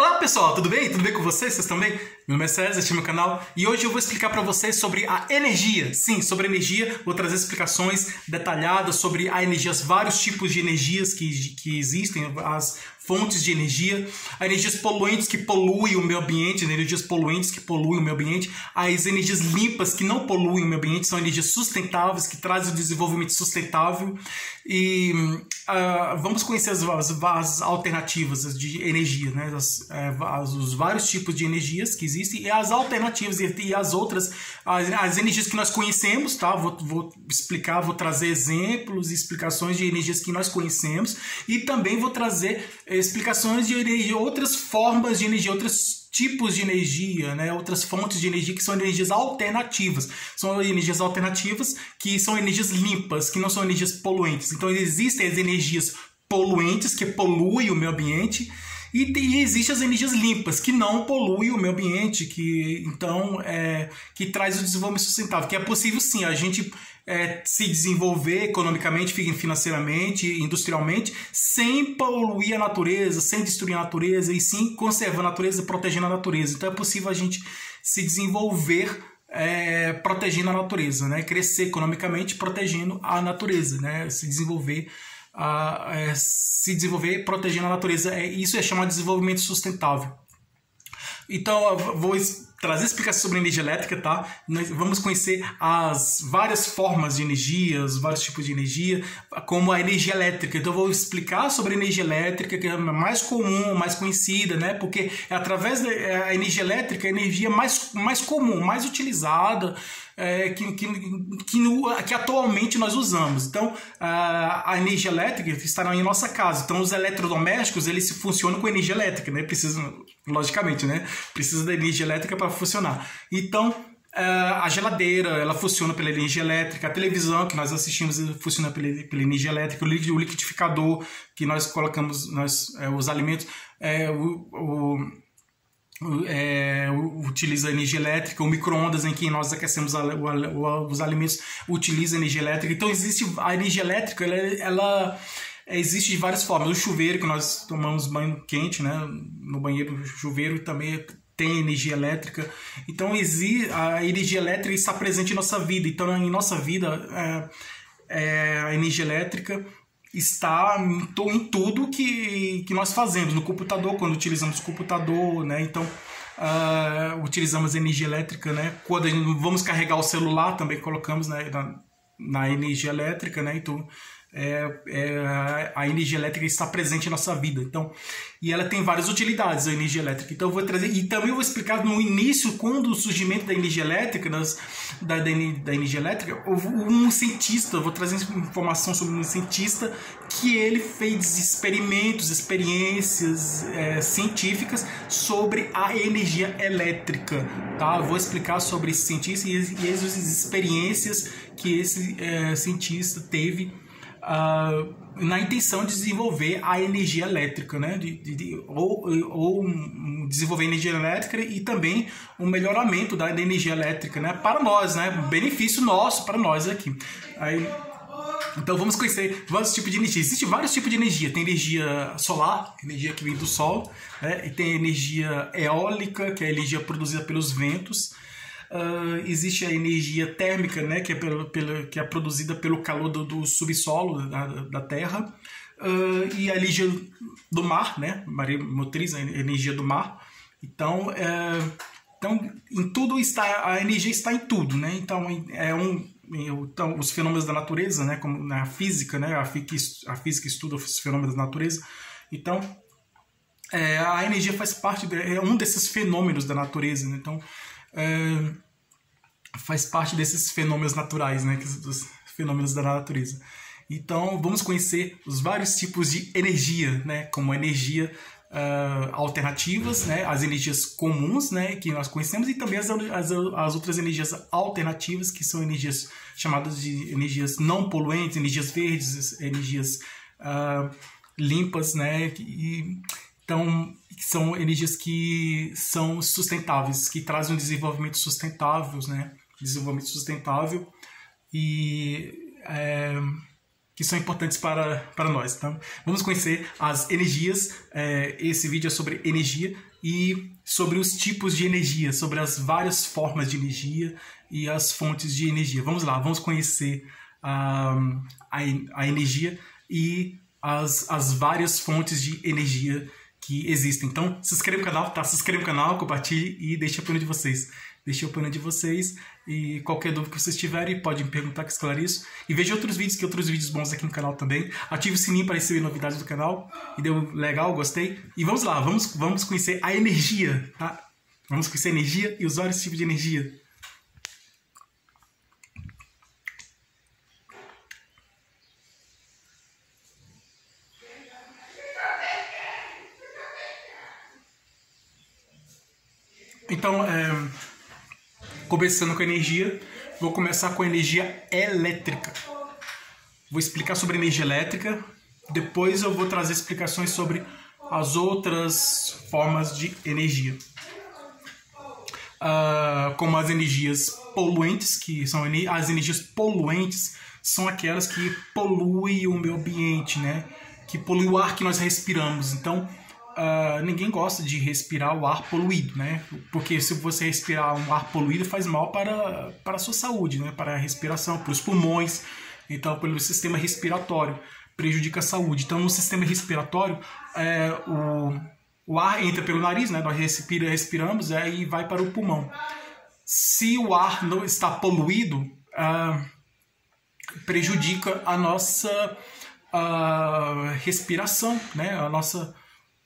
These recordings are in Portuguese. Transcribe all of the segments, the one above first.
Olá pessoal, tudo bem? Tudo bem com vocês? Vocês estão bem? Meu nome é César, este é meu canal e hoje eu vou explicar para vocês sobre a energia. Sim, sobre a energia, vou trazer explicações detalhadas sobre a energia, os vários tipos de energias que existem, as fontes de energia, as energias poluentes que poluem o meio ambiente, as energias poluentes que poluem o meio ambiente, as energias limpas que não poluem o meio ambiente, são energias sustentáveis que trazem o desenvolvimento sustentável e vamos conhecer as alternativas de energia, né? Os vários tipos de energias que existem e as alternativas e as outras, as energias que nós conhecemos, tá? Vou explicar, vou trazer exemplos e explicações de energias que nós conhecemos e também vou trazer explicações de energia, outras formas de energia, outros tipos de energia, né? Outras fontes de energia que são energias alternativas. São energias alternativas que são energias limpas, que não são energias poluentes. Então existem as energias poluentes que poluem o meio ambiente e existem as energias limpas que não poluem o meio ambiente, que traz o desenvolvimento sustentável, que é possível sim a gente se desenvolver economicamente, financeiramente, industrialmente, sem poluir a natureza, sem destruir a natureza, e sim conservando a natureza, protegendo a natureza. Então é possível a gente se desenvolver protegendo a natureza, né? Crescer economicamente protegendo a natureza, né? Se desenvolver protegendo a natureza. Isso é chamado de desenvolvimento sustentável. Então eu vou trazer explicações sobre energia elétrica, tá? Nós vamos conhecer as várias formas de energia, os vários tipos de energia, como a energia elétrica. Então eu vou explicar sobre a energia elétrica, que é a mais comum, mais conhecida, né? Porque é através da energia elétrica, a energia mais comum, mais utilizada, que atualmente nós usamos. Então a energia elétrica estará em nossa casa. Então os eletrodomésticos, eles funcionam com energia elétrica, né? Logicamente, né? Precisa da energia elétrica para funcionar. Então a geladeira, ela funciona pela energia elétrica, a televisão que nós assistimos funciona pela energia elétrica, o liquidificador que nós colocamos os alimentos, utiliza energia elétrica, o micro-ondas em que nós aquecemos os alimentos utiliza energia elétrica. Então existe a energia elétrica, ela existe de várias formas. O chuveiro, que nós tomamos banho quente, né? No banheiro, chuveiro também tem energia elétrica. Então a energia elétrica está presente em nossa vida. Então em nossa vida a energia elétrica está em tudo que nós fazemos. No computador, quando utilizamos o computador, né? Então utilizamos energia elétrica, né? Quando vamos carregar o celular, também colocamos, né, na energia elétrica, né? Então a energia elétrica está presente em nossa vida. Então, e ela tem várias utilidades, a energia elétrica. Então eu vou trazer, e também eu vou explicar no início, quando o surgimento da energia elétrica, da energia elétrica, houve um cientista, eu vou trazer informação sobre um cientista que ele fez experiências científicas sobre a energia elétrica, tá? Eu vou explicar sobre esse cientista e as experiências que esse cientista teve na intenção de desenvolver a energia elétrica, né? Ou desenvolver energia elétrica e também um melhoramento da energia elétrica, né? Para nós, né? Benefício nosso para nós aqui. Então vamos conhecer vários tipos de energia. Existem vários tipos de energia. Tem energia solar, energia que vem do sol, né? E tem energia eólica, que é a energia produzida pelos ventos. Existe a energia térmica, né, que é produzida pelo calor do subsolo da Terra, e a energia do mar, né, motriz, a energia do mar. Então em tudo a energia está em tudo, né? Então os fenômenos da natureza, né, como na física, né, a física estuda os fenômenos da natureza. Então a energia faz parte um desses fenômenos da natureza, né? Então faz parte desses fenômenos naturais, né? Dos fenômenos da natureza. Então vamos conhecer os vários tipos de energia, né? Como energia alternativas, né? As energias comuns, né, que nós conhecemos, e também as outras energias alternativas, que são energias chamadas de energias não poluentes, energias verdes, energias limpas, né? Então são energias que são sustentáveis, que trazem um desenvolvimento sustentável, né? Desenvolvimento sustentável e que são importantes para nós. Então, vamos conhecer as energias. Esse vídeo é sobre energia e sobre os tipos de energia, sobre as várias formas de energia e as fontes de energia. Vamos lá, vamos conhecer a energia e as várias fontes de energia que existem. Então, se inscreva no canal, tá? Se inscreva no canal, compartilhe e deixe a opinião de vocês. Deixe a opinião de vocês e qualquer dúvida que vocês tiverem, pode me perguntar que esclareço. E veja outros vídeos bons aqui no canal também. Ative o sininho para receber novidades do canal. E deu legal, gostei. E vamos lá, vamos conhecer a energia, tá? Vamos conhecer a energia e os vários tipos de energia. Então, começando com a energia, vou começar com a energia elétrica. Vou explicar sobre a energia elétrica, depois eu vou trazer explicações sobre as outras formas de energia. Como as energias poluentes, que são as energias poluentes, são aquelas que poluem o meio ambiente, né? Que poluem o ar que nós respiramos. Então, ninguém gosta de respirar o ar poluído, né? Porque se você respirar um ar poluído faz mal para a sua saúde, né? Para a respiração, para os pulmões, então pelo sistema respiratório, prejudica a saúde. Então no sistema respiratório o ar entra pelo nariz, né? Nós respiramos e vai para o pulmão. Se o ar não está poluído, prejudica a nossa respiração, né? A nossa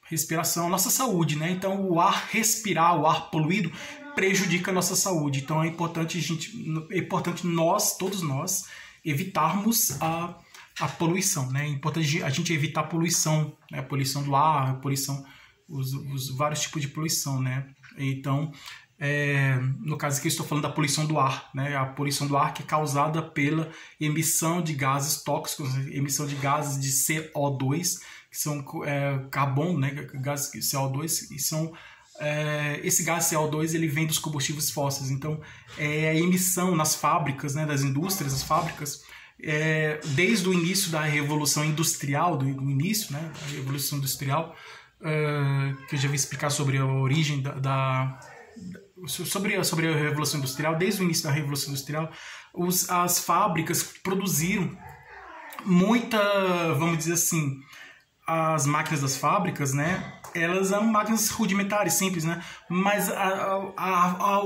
respiração, a nossa saúde, né? Então o ar poluído prejudica a nossa saúde. Então é importante todos nós, evitarmos a poluição, né? É importante a gente evitar a poluição, né? A poluição do ar, os vários tipos de poluição, né? Então, no caso aqui eu estou falando da poluição do ar, né? A poluição do ar que é causada pela emissão de gases tóxicos, emissão de gases de CO2, que são carbono, né, gás CO2, e são esse gás CO2 ele vem dos combustíveis fósseis. Então a emissão nas fábricas, né, das indústrias, as fábricas, desde o início da revolução industrial, do início, né, da revolução industrial, que eu já vou explicar sobre a origem sobre a revolução industrial. Desde o início da revolução industrial, as fábricas produziram vamos dizer assim, as máquinas das fábricas, né? Elas eram máquinas rudimentares, simples, né? Mas a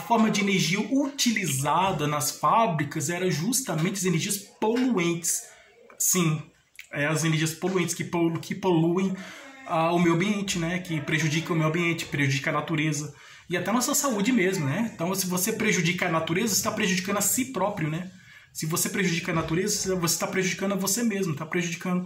forma de energia utilizada nas fábricas era justamente as energias poluentes. Sim, as energias poluentes que poluem o meio ambiente, né? Que prejudicam o meio ambiente, prejudicam a natureza e até a nossa saúde mesmo, né? Então, se você prejudica a natureza, você está prejudicando a si próprio, né? Se você prejudica a natureza, você está prejudicando a você mesmo, está prejudicando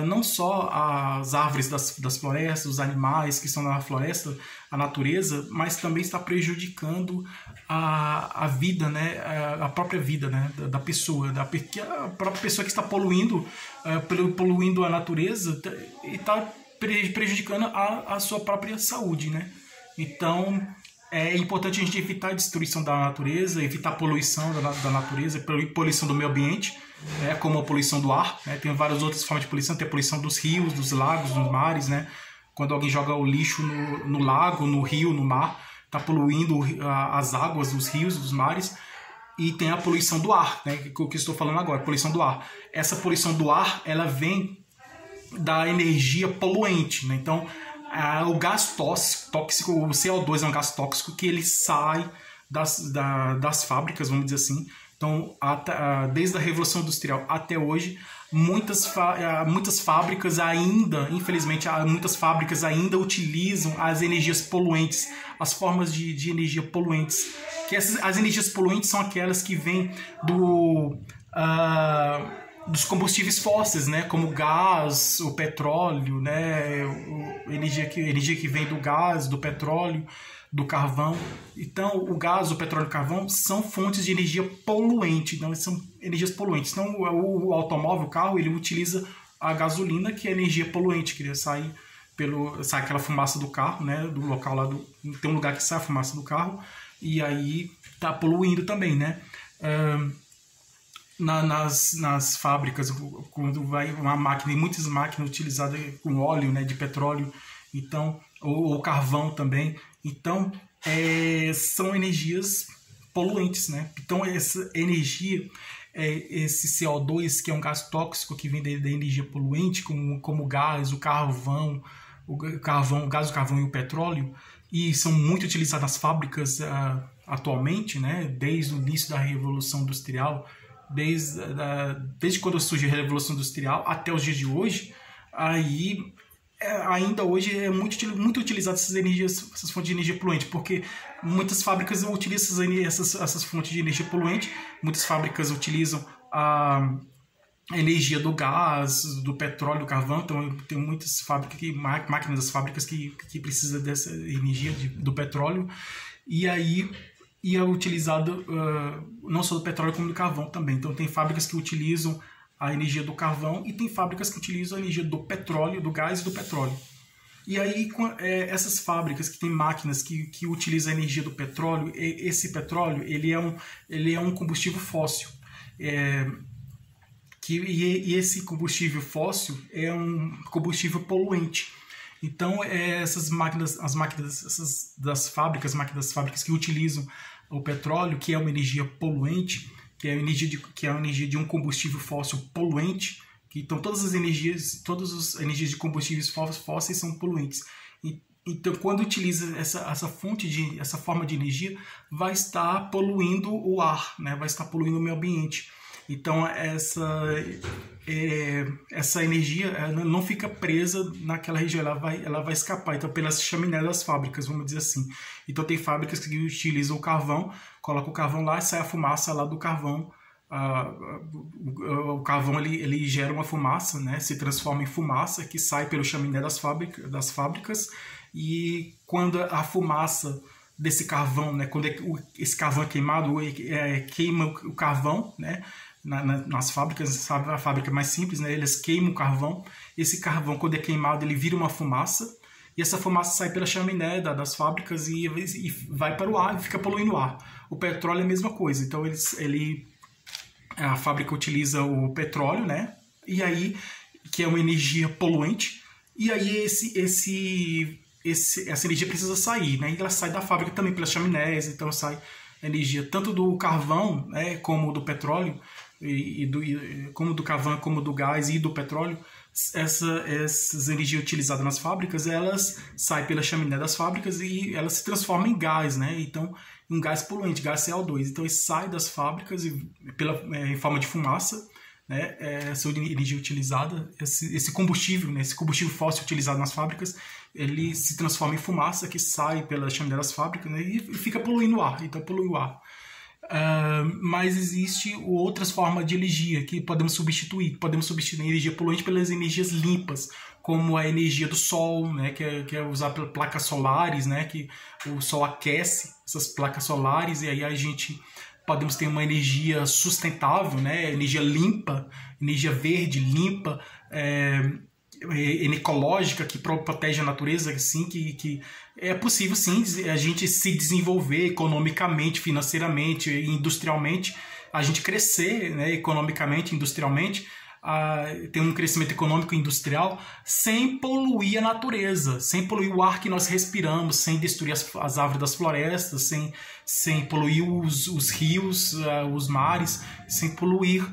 não só as árvores das florestas, os animais que estão na floresta, a natureza, mas também está prejudicando a vida, né? A própria vida, né? da pessoa, a própria pessoa que está poluindo a natureza e está prejudicando a sua própria saúde, né? Então é importante a gente evitar a destruição da natureza, evitar a poluição da natureza, poluição do meio ambiente, né, como a poluição do ar, né, tem várias outras formas de poluição, tem a poluição dos rios, dos lagos, dos mares, né, quando alguém joga o lixo no lago, no rio, no mar, está poluindo as águas dos rios, dos mares. E tem a poluição do ar, né, que eu estou falando agora, poluição do ar. Essa poluição do ar, ela vem da energia poluente, né, então o gás tóxico, o CO2 é um gás tóxico que ele sai das fábricas, vamos dizer assim. Então, desde a Revolução Industrial até hoje, muitas fábricas ainda, infelizmente, muitas fábricas ainda utilizam as energias poluentes, as formas de energia poluentes. As energias poluentes são aquelas que vêm dos combustíveis fósseis, né, como o gás, o petróleo, né, energia que vem do gás, do petróleo, do carvão. Então, o gás, o petróleo e o carvão são fontes de energia poluente, então são energias poluentes. Então, o automóvel, o carro, ele utiliza a gasolina, que é energia poluente, que sai aquela fumaça do carro, né, do local lá, tem um lugar que sai a fumaça do carro, e aí tá poluindo também, né. nas fábricas, quando vai uma máquina, e muitas máquinas utilizadas com óleo, né, de petróleo, então, ou carvão também. Então, são energias poluentes, né? Então, essa energia, esse CO2, que é um gás tóxico que vem da energia poluente, como o gás, o carvão, o gás, o carvão e o petróleo, e são muito utilizados nas fábricas atualmente, né? Desde o início da Revolução Industrial, desde quando surgiu a Revolução Industrial até os dias de hoje, aí ainda hoje é muito utilizado essas fontes de energia poluente, porque muitas fábricas utilizam essas fontes de energia poluente, muitas fábricas utilizam a energia do gás, do petróleo, do carvão. Então tem muitas máquinas das fábricas que precisam dessa energia do petróleo, e aí é utilizado não só do petróleo como do carvão também. Então tem fábricas que utilizam a energia do carvão e tem fábricas que utilizam a energia do petróleo, do gás e do petróleo. E aí essas fábricas que têm máquinas que utilizam a energia do petróleo, esse petróleo ele é um combustível fóssil. E esse combustível fóssil é um combustível poluente. Então, as máquinas das fábricas que utilizam o petróleo, que é uma energia poluente, que é a energia de um combustível fóssil poluente, então todas as energias de combustíveis fósseis são poluentes. Então, quando utiliza essa forma de energia, vai estar poluindo o ar, né? Vai estar poluindo o meio ambiente. Então, essa energia não fica presa naquela região, ela vai escapar, então, pelas chaminés das fábricas, vamos dizer assim. Então, tem fábricas que utilizam o carvão, colocam o carvão lá e sai a fumaça lá do carvão. O carvão ele gera uma fumaça, né? Se transforma em fumaça que sai pelo chaminé das fábricas, e quando a fumaça desse carvão, né? Quando esse carvão é queimado, queima o carvão, né? Nas fábricas, sabe, a fábrica é mais simples, né? Eles queimam o carvão. Esse carvão, quando é queimado, ele vira uma fumaça, e essa fumaça sai pela chaminé das fábricas e vai para o ar e fica poluindo o ar. O petróleo é a mesma coisa. Então a fábrica utiliza o petróleo, né? E aí, que é uma energia poluente, e aí essa energia precisa sair, né? E ela sai da fábrica também pelas chaminés. Então sai a energia tanto do carvão, né, como do petróleo, como do carvão, como do gás e do petróleo. Essas energias utilizadas nas fábricas, elas saem pela chaminé das fábricas e elas se transformam em gás, né? Então, em gás poluente, gás CO2. Então, ele sai das fábricas em forma de fumaça, né? Essa energia utilizada, esse combustível, né? Esse combustível fóssil utilizado nas fábricas, ele se transforma em fumaça que sai pela chaminé das fábricas, né? E fica poluindo o ar. Então, polui o ar. Mas existe outras formas de energia que podemos substituir. Podemos substituir a energia poluente pelas energias limpas, como a energia do sol, né, que é usar placas solares, né, que o sol aquece essas placas solares, e aí a gente podemos ter uma energia sustentável, né, energia limpa, energia verde, limpa, ecológica, que protege a natureza, assim, que é possível sim a gente se desenvolver economicamente, financeiramente, industrialmente, a gente crescer, né, economicamente, industrialmente, ter um crescimento econômico e industrial sem poluir a natureza, sem poluir o ar que nós respiramos, sem destruir as árvores das florestas, sem poluir os rios, os mares, sem poluir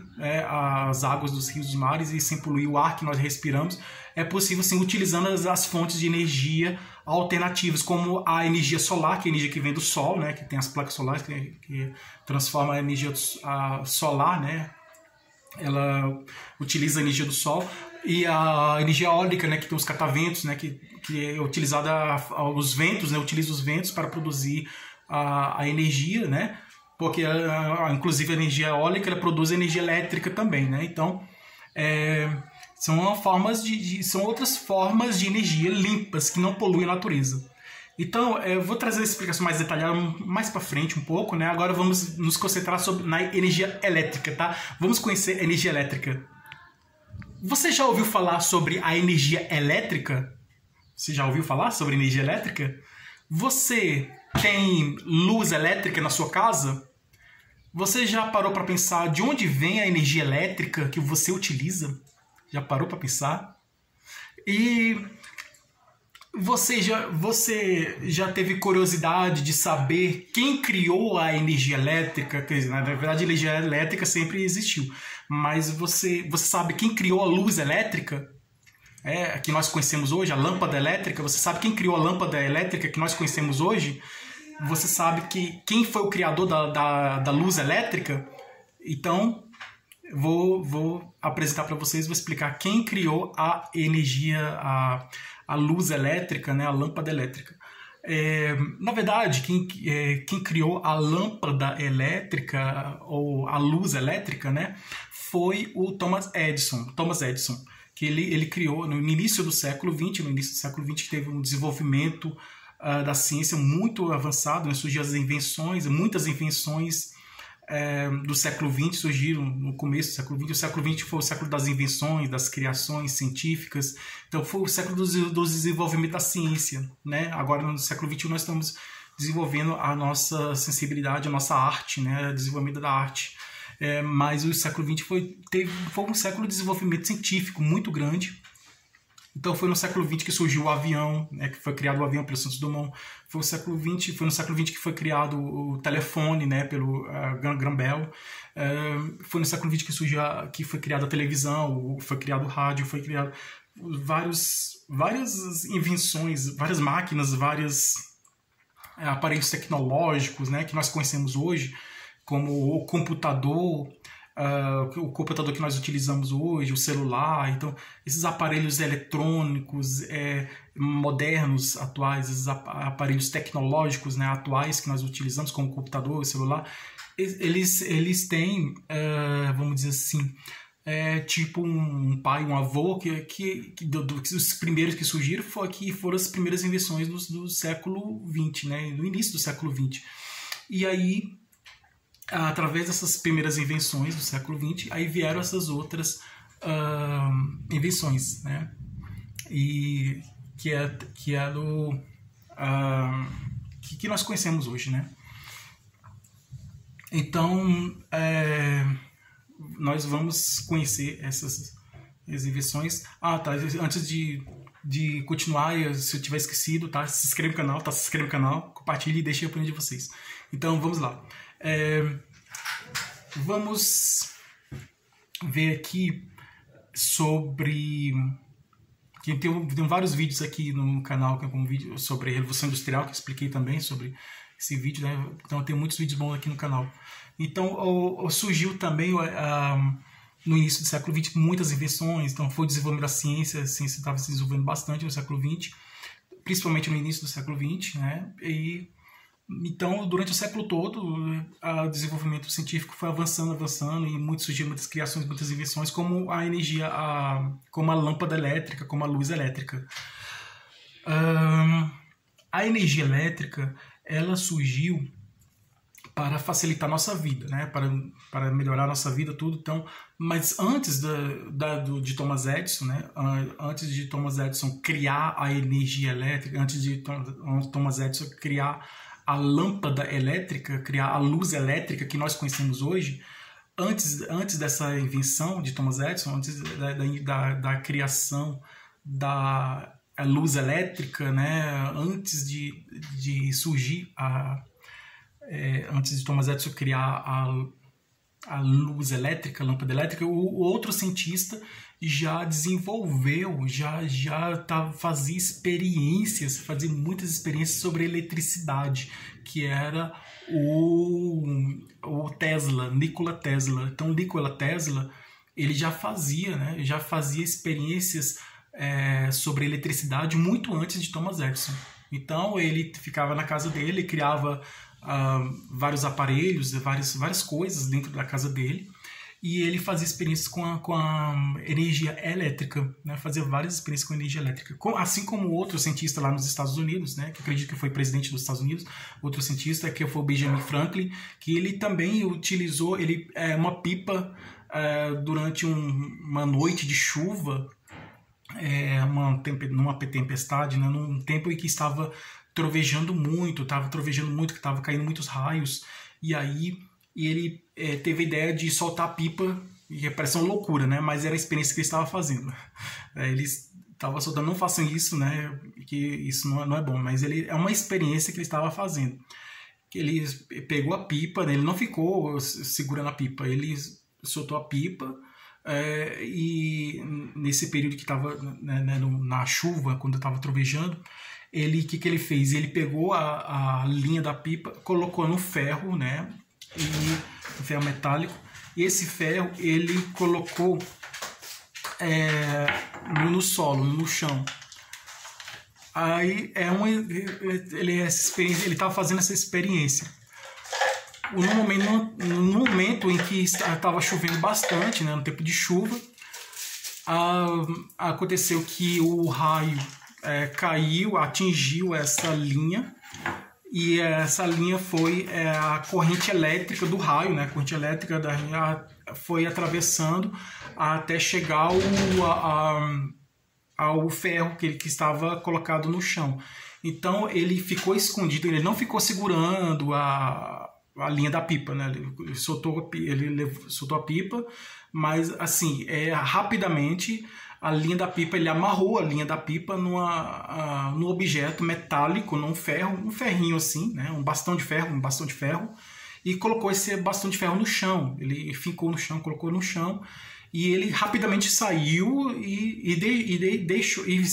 as águas dos rios e dos mares, e sem poluir o ar que nós respiramos. É possível sim, utilizando as fontes de energia alternativas, como a energia solar, que é a energia que vem do sol, né, que tem as placas solares que transforma a energia solar, né, ela utiliza a energia do sol, e a energia eólica, né, que tem os cataventos, né, que é utilizada os ventos, né, utiliza os ventos para produzir a energia, né, porque inclusive a energia eólica ela produz energia elétrica também, né, então são outras formas de energia limpas que não poluem a natureza. Então, eu vou trazer essa explicação mais detalhada mais para frente um pouco, né? Agora vamos nos concentrar na energia elétrica, tá? Vamos conhecer a energia elétrica. Você já ouviu falar sobre a energia elétrica? Você já ouviu falar sobre energia elétrica? Você tem luz elétrica na sua casa? Você já parou para pensar de onde vem a energia elétrica que você utiliza? Já parou para pensar? E você já teve curiosidade de saber quem criou a energia elétrica? Quer dizer, na verdade, a energia elétrica sempre existiu. Mas você sabe quem criou a luz elétrica? Que nós conhecemos hoje, a lâmpada elétrica. Você sabe quem criou a lâmpada elétrica que nós conhecemos hoje? Você sabe quem foi o criador da luz elétrica? Então, vou apresentar para vocês, vou explicar quem criou a energia, a luz elétrica, né, a lâmpada elétrica. Na verdade, quem criou a lâmpada elétrica ou a luz elétrica, né, foi o Thomas Edison. Que ele criou no início do século XX. No início do século XX teve um desenvolvimento da ciência muito avançado, né? Surgiram as invenções, muitas invenções do século XX surgiram no começo do século XX. O século XX foi o século das invenções, das criações científicas. Então foi o século do desenvolvimento da ciência, né? Agora no século XXI nós estamos desenvolvendo a nossa sensibilidade, a nossa arte, né? O desenvolvimento da arte. Mas o século XX foi um século de desenvolvimento científico muito grande. Então foi no século XX que surgiu o avião, né, que foi criado o avião pelo Santos Dumont. Foi no século XX que foi criado o telefone, né, pelo Graham Bell. Foi no século XX que foi criada a televisão, foi criado o rádio, foi criado várias invenções, várias máquinas, vários aparelhos tecnológicos, né, que nós conhecemos hoje, como o computador que nós utilizamos hoje, o celular. Então, esses aparelhos eletrônicos modernos, atuais, esses aparelhos tecnológicos, né, atuais que nós utilizamos, como o computador, o celular, eles têm, vamos dizer assim, tipo um pai, um avô, os primeiros que surgiram foram as primeiras invenções do século XX, né, no início do século XX. E aí, através dessas primeiras invenções do século XX, aí vieram essas outras invenções, né? E que nós conhecemos hoje, né? Então, nós vamos conhecer essas invenções. Tá. Antes de continuar, se eu tiver esquecido, tá? Se inscreve no canal, tá? Se inscreve no canal, compartilhe e deixe a opinião de vocês. Então, vamos lá. Vamos ver aqui sobre... Tem vários vídeos aqui no canal, que é um vídeo sobre a Revolução Industrial, que eu expliquei também sobre esse vídeo, né? Então tem muitos vídeos bons aqui no canal. Então surgiu também no início do século XX muitas invenções. Então foi o desenvolvimento da ciência. A ciência estava se desenvolvendo bastante no século XX, principalmente no início do século XX, né? Então, durante o século todo, o desenvolvimento científico foi avançando, e surgiram muitas criações, muitas invenções, como a energia, como a lâmpada elétrica, como a luz elétrica. A energia elétrica, ela surgiu para facilitar a nossa vida, né? Para melhorar a nossa vida, tudo. Então, mas antes de Thomas Edison, né? Antes de Thomas Edison criar a energia elétrica, antes de Thomas Edison criar a lâmpada elétrica, criar a luz elétrica que nós conhecemos hoje, antes dessa invenção de Thomas Edison, antes da criação da luz elétrica, né, antes de surgir antes de Thomas Edison criar a luz elétrica, a lâmpada elétrica, o outro cientista já desenvolveu, fazia muitas experiências sobre eletricidade, que era o Tesla, Nikola Tesla. Então, Nikola Tesla, ele já fazia experiências sobre eletricidade muito antes de Thomas Edison. Então, ele ficava na casa dele, criava vários aparelhos, várias coisas dentro da casa dele, e ele fazia experiências com a energia elétrica, né? Fazia várias experiências com energia elétrica, assim como outro cientista lá nos Estados Unidos, né? Que acredito que foi presidente dos Estados Unidos, outro cientista que foi o Benjamin Franklin, que ele também utilizou uma pipa durante uma noite de chuva, numa tempestade, né? Num tempo em que estava trovejando muito, que estava caindo muitos raios, e aí e ele teve a ideia de soltar a pipa, e parece uma loucura, né? Mas era a experiência que ele estava fazendo. Ele estava soltando, não façam isso, né? Que isso não é bom, mas é uma experiência que ele estava fazendo. Ele pegou a pipa, né? Ele não ficou segurando a pipa, ele soltou a pipa, e nesse período que estava, né, na chuva, quando estava trovejando, o que ele fez? Ele pegou a linha da pipa, colocou no ferro, né? No ferro metálico, e esse ferro ele colocou no solo, no chão. Aí ele estava fazendo essa experiência. No momento em que estava chovendo bastante, né, no tempo de chuva, aconteceu que o raio caiu, atingiu essa linha, e essa linha foi a corrente elétrica do raio, né, a corrente elétrica da linha foi atravessando até chegar ao ferro que estava colocado no chão. Então ele ficou escondido, ele não ficou segurando a linha da pipa, né? Ele soltou a pipa, mas assim, rapidamente a linha da pipa, ele amarrou a linha da pipa no objeto metálico, num ferro, um ferrinho assim, né? Um bastão de ferro, e colocou esse bastão de ferro no chão. Ele fincou no chão, colocou no chão, e ele rapidamente saiu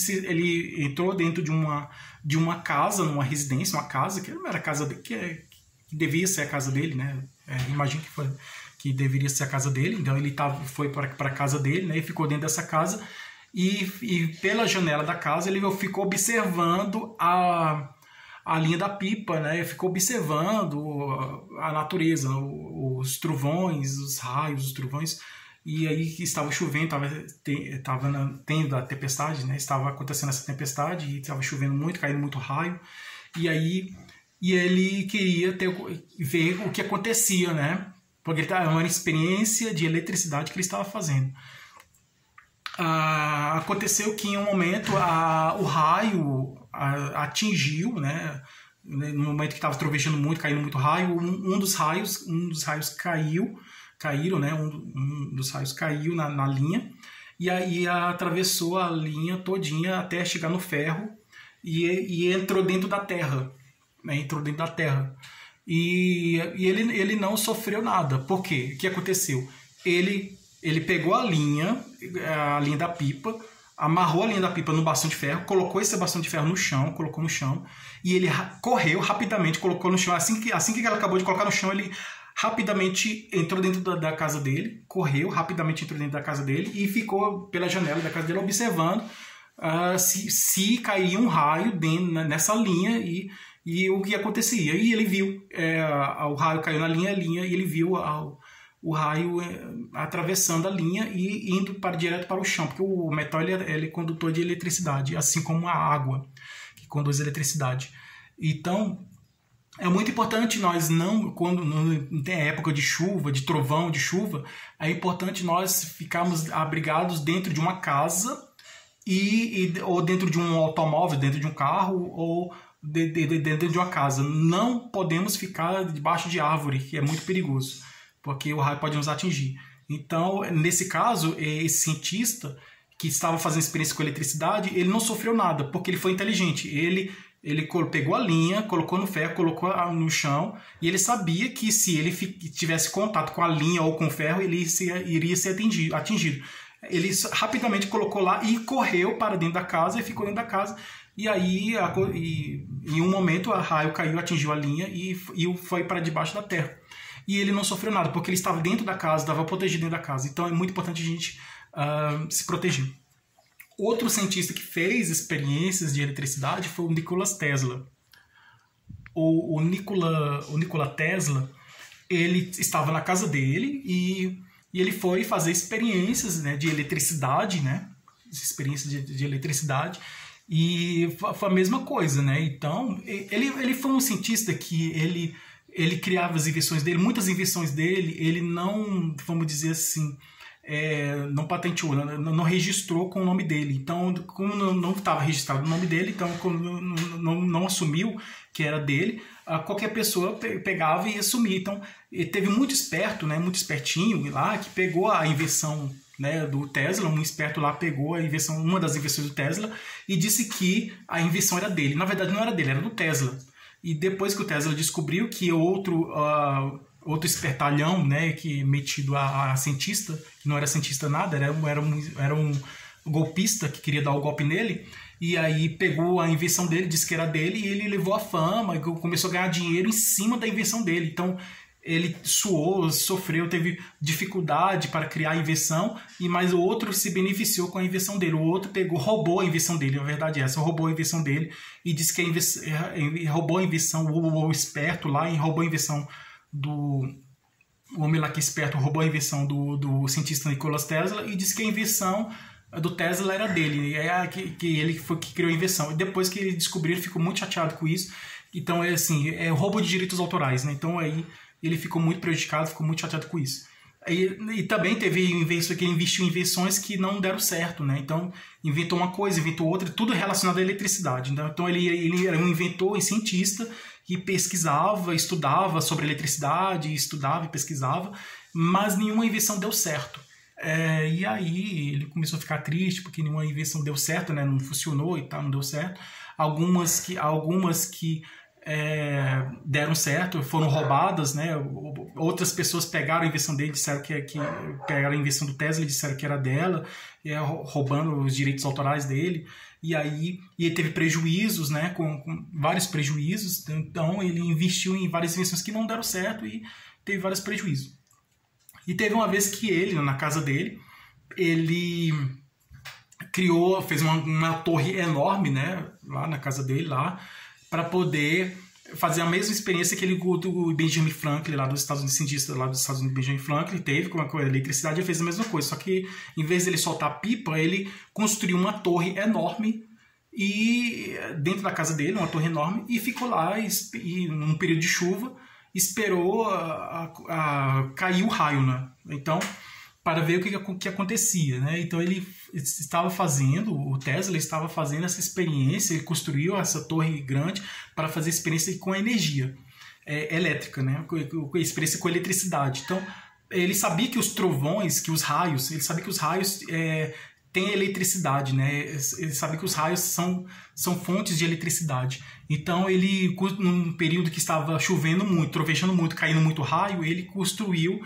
ele entrou dentro de uma casa, numa residência, uma casa que não era a casa dele, que devia ser a casa dele, né? Imagino que deveria ser a casa dele. Então ele foi para a casa dele, né? E ficou dentro dessa casa, e pela janela da casa ele ficou observando a linha da pipa, né? Ficou observando a natureza, os trovões, os raios, os trovões. E aí estava chovendo, estava tendo a tempestade, né? Estava acontecendo essa tempestade e estava chovendo muito, caindo muito raio. E ele queria ver o que acontecia, né? Porque era uma experiência de eletricidade que ele estava fazendo. Aconteceu que em um momento o raio atingiu, né? No momento que estava trovejando muito, caindo muito raio, um dos raios caíram, né? Um dos raios caiu na linha, e aí atravessou a linha todinha até chegar no ferro, e entrou dentro da terra, né? E ele não sofreu nada. Por quê? O que aconteceu? Ele pegou a linha da pipa, amarrou a linha da pipa no bastão de ferro, colocou esse bastão de ferro colocou no chão, e ele correu rapidamente, colocou no chão. Assim que ele acabou de colocar no chão, ele rapidamente entrou dentro da casa dele, correu rapidamente, entrou dentro da casa dele e ficou pela janela da casa dele observando se caía um raio nessa linha e o que acontecia. E ele viu, o raio caiu na linha, e ele viu o raio atravessando a linha e indo direto para o chão, porque o metal ele é condutor de eletricidade, assim como a água, que conduz eletricidade. Então, é muito importante quando não tem época de chuva, de trovão, de chuva, é importante nós ficarmos abrigados dentro de uma casa ou dentro de um automóvel, dentro de um carro, ou dentro de uma casa. Não podemos ficar debaixo de árvore, que é muito perigoso, porque o raio pode nos atingir. Então, nesse caso, esse cientista que estava fazendo experiência com eletricidade, ele não sofreu nada, porque ele foi inteligente. Ele pegou a linha, colocou no ferro, colocou no chão, e ele sabia que se ele tivesse contato com a linha ou com o ferro, ele iria ser atingido. Ele rapidamente colocou lá e correu para dentro da casa e ficou dentro da casa. E aí, em um momento, o raio caiu, atingiu a linha e foi para debaixo da terra. E ele não sofreu nada, porque ele estava dentro da casa, estava protegido dentro da casa. Então é muito importante a gente se proteger. Outro cientista que fez experiências de eletricidade foi o Nikola Tesla. O Nikola Tesla, ele estava na casa dele e ele foi fazer experiências, né, de eletricidade, né? Experiências de eletricidade, e foi a mesma coisa, né? Então, ele foi um cientista que ele criava as invenções dele, muitas invenções dele, ele não, vamos dizer assim, não patenteou, não registrou com o nome dele. Então, como não estava registrado o nome dele, então como não assumiu que era dele, qualquer pessoa pegava e assumia. Então, teve muito esperto, né, muito espertinho lá, que pegou a invenção, né, do Tesla. Um esperto lá pegou a invenção, uma das invenções do Tesla, e disse que a invenção era dele. Na verdade, não era dele, era do Tesla. E depois que o Tesla descobriu que outro espertalhão, né, que metido a cientista, que não era cientista nada, era um golpista que queria dar o golpe nele, e aí pegou a invenção dele, disse que era dele, e ele levou a fama e começou a ganhar dinheiro em cima da invenção dele. Então ele suou, sofreu, teve dificuldade para criar a invenção, mas o outro se beneficiou com a invenção dele. O outro roubou a invenção dele, a verdade é essa, roubou a invenção dele e disse que roubou a invenção, o esperto lá, e roubou a invenção o homem lá que é esperto roubou a invenção do cientista Nikola Tesla, e disse que a invenção do Tesla era dele, que ele foi que criou a invenção. E depois que ele descobriu, ele ficou muito chateado com isso. Então é roubo de direitos autorais, né? Então aí ele ficou muito prejudicado, ficou muito chateado com isso. E também teve invenção que ele investiu em invenções que não deram certo, né? Então inventou uma coisa, inventou outra, tudo relacionado à eletricidade. Então ele era um inventor e cientista que pesquisava, estudava sobre eletricidade, estudava e pesquisava, mas nenhuma invenção deu certo. E aí ele começou a ficar triste porque nenhuma invenção deu certo, né? Não funcionou e tal, não deu certo. Algumas que deram certo, foram roubadas, né? Outras pessoas pegaram a invenção dele, disseram que pegaram a invenção do Tesla e disseram que era dela, roubando os direitos autorais dele. E ele teve prejuízos, né? Com vários prejuízos. Então ele investiu em várias invenções que não deram certo e teve vários prejuízos. E teve uma vez que ele, na casa dele, ele fez uma torre enorme, né? Lá na casa dele, lá, para poder fazer a mesma experiência que ele do Benjamin Franklin, lá dos Estados Unidos, cientista lá dos Estados Unidos, Benjamin Franklin, teve com a eletricidade. Ele fez a mesma coisa, só que em vez de ele soltar pipa, ele construiu uma torre enorme e dentro da casa dele, uma torre enorme, e ficou lá e num período de chuva esperou cair o raio, né? Então, para ver o que acontecia, né? Então o Tesla estava fazendo essa experiência, ele construiu essa torre grande para fazer experiência com a energia elétrica, né? Experiência com eletricidade. Então, ele sabia que os trovões, que os raios têm eletricidade, né? Ele sabe que os raios são fontes de eletricidade. Então, num período que estava chovendo muito, trovejando muito, caindo muito raio, ele construiu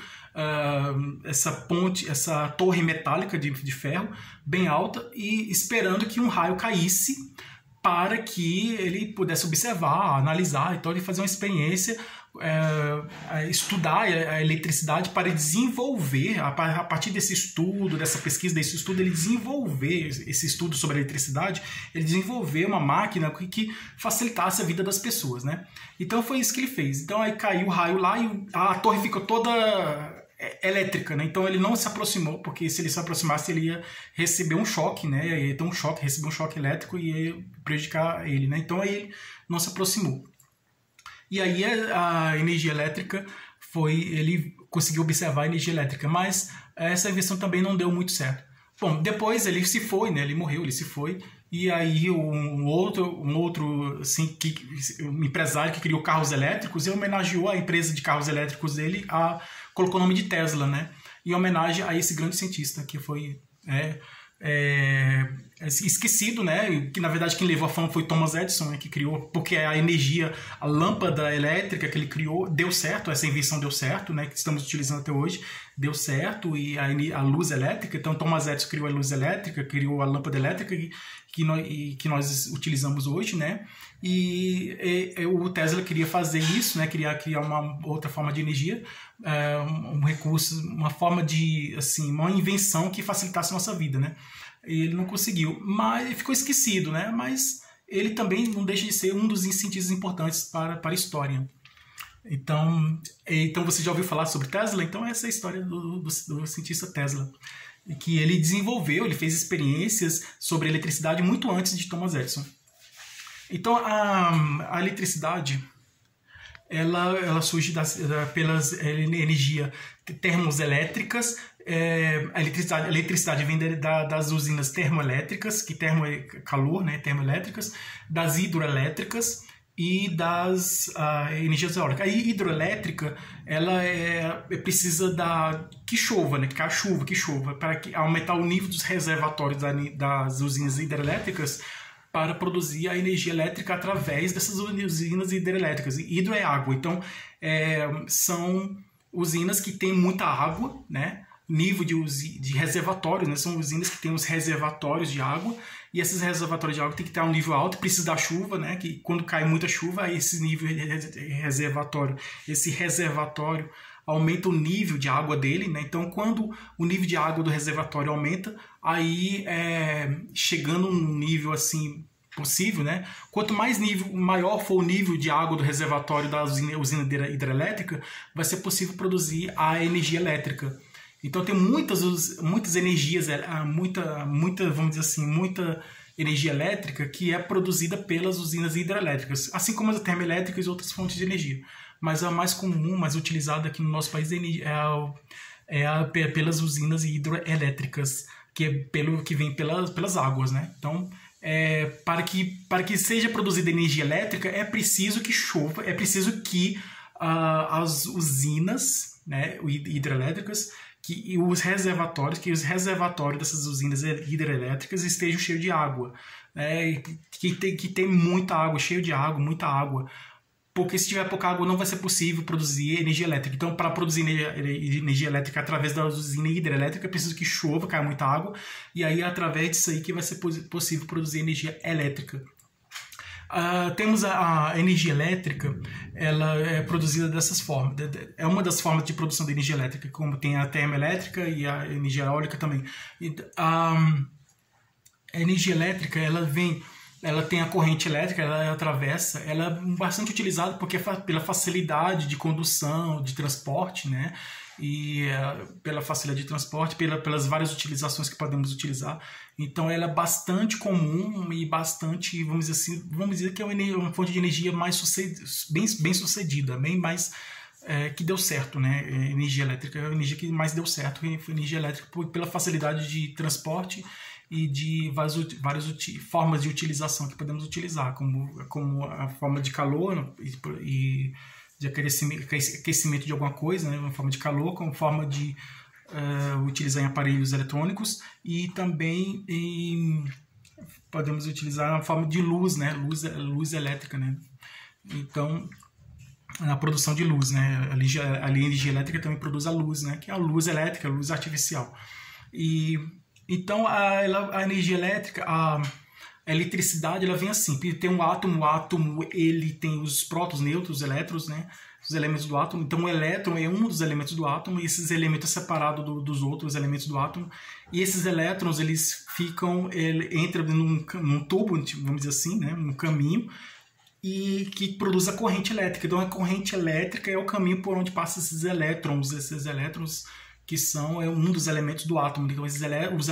essa torre metálica de ferro bem alta, e esperando que um raio caísse para que ele pudesse observar, analisar. Então ele fazia uma experiência, estudar a eletricidade para desenvolver, a partir desse estudo, dessa pesquisa, desse estudo, ele desenvolver esse estudo sobre a eletricidade, ele desenvolver uma máquina que facilitasse a vida das pessoas, né? Então foi isso que ele fez. Então aí caiu o raio lá e a torre ficou toda elétrica, né? Então ele não se aproximou, porque se ele se aproximasse ele ia receber um choque, né? Ia ter receber um choque elétrico e ia prejudicar ele, né? Então aí ele não se aproximou. E aí a energia elétrica ele conseguiu observar a energia elétrica, mas essa invenção também não deu muito certo. Bom, depois ele se foi, né? Ele morreu, ele se foi. E aí um outro assim, um empresário que criou carros elétricos, e homenageou a empresa de carros elétricos dele, colocou o nome de Tesla, né? Em homenagem a esse grande cientista que foi esquecido, né? Que na verdade quem levou a fama foi Thomas Edison, né? Que criou, porque a energia, a lâmpada elétrica que ele criou deu certo, essa invenção deu certo, né? Que estamos utilizando até hoje, deu certo, e a luz elétrica. Então Thomas Edison criou a luz elétrica, criou a lâmpada elétrica que nós utilizamos hoje, né? E o Tesla queria fazer isso, né? Queria criar uma outra forma de energia, um recurso, uma forma de, assim, uma invenção que facilitasse a nossa vida, né? E ele não conseguiu, mas ele ficou esquecido, né? Mas ele também não deixa de ser um dos cientistas importantes para a história. Então você já ouviu falar sobre Tesla? Então essa é a história do cientista Tesla, que ele fez experiências sobre eletricidade muito antes de Thomas Edison. Então a eletricidade ela surge pelas energias termoelétricas A eletricidade vem das usinas termoelétricas, calor, né, termoelétricas, das hidroelétricas e das energias eólicas. A hidroelétrica, ela precisa que chova, né, que chova, para aumentar o nível dos reservatórios das usinas hidrelétricas para produzir a energia elétrica através dessas usinas hidrelétricas. Hidro é água, então são usinas que têm muita água, né? Nível de reservatórios, né? São usinas que têm os reservatórios de água, e esses reservatórios de água tem que estar um nível alto, precisa da chuva, né? Que quando cai muita chuva, aí esse reservatório aumenta o nível de água dele, né? Então, quando o nível de água do reservatório aumenta, aí chegando num nível assim possível, né? Quanto maior for o nível de água do reservatório da usina hidrelétrica, vai ser possível produzir a energia elétrica. Então tem muitas energias, vamos dizer assim, muita energia elétrica que é produzida pelas usinas hidrelétricas, assim como as termoelétricas e outras fontes de energia. Mas a mais comum, mais utilizada aqui no nosso país pelas usinas hidroelétricas, que vem pelas águas, né? Então, para que seja produzida energia elétrica, é preciso que chova, é preciso que as usinas, né, hidrelétricas, que os reservatórios dessas usinas hidrelétricas estejam cheios de água, que tem muita água, cheio de água, muita água, porque se tiver pouca água não vai ser possível produzir energia elétrica. Então, para produzir energia elétrica através da usina hidrelétrica, é preciso que chova, caia muita água, e aí é através disso aí que vai ser possível produzir energia elétrica. Temos a energia elétrica, ela é produzida dessas formas. É uma das formas de produção de energia elétrica, como tem a termoelétrica e a energia eólica também. A energia elétrica, ela tem a corrente elétrica, ela atravessa, ela é bastante utilizada porque pela facilidade de condução, de transporte, né? E pela facilidade de transporte, pelas várias utilizações que podemos utilizar. Então ela é bastante comum e bastante, vamos dizer que é uma fonte de energia bem sucedida, bem mais que deu certo, né? Energia elétrica é a energia que mais deu certo, foi energia elétrica pela facilidade de transporte e de várias formas de utilização que podemos utilizar, como a forma de calor e de aquecimento de alguma coisa, né, uma forma de calor, como forma de utilizar em aparelhos eletrônicos, e também podemos utilizar a forma de luz, né, luz elétrica, né. Então, a produção de luz, né, a energia elétrica também produz a luz, né, que é a luz elétrica, a luz artificial. Então, a energia elétrica, a eletricidade, ela vem assim, tem um átomo, o átomo ele tem os prótons, nêutrons, os elétrons, né, os elementos do átomo. Então o elétron é um dos elementos do átomo, e esses elementos é separado dos outros elementos do átomo, e esses elétrons eles entram num tubo, vamos dizer assim, né, um caminho, e que produz a corrente elétrica. Então a corrente elétrica é o caminho por onde passam esses elétrons que são um dos elementos do átomo. Então os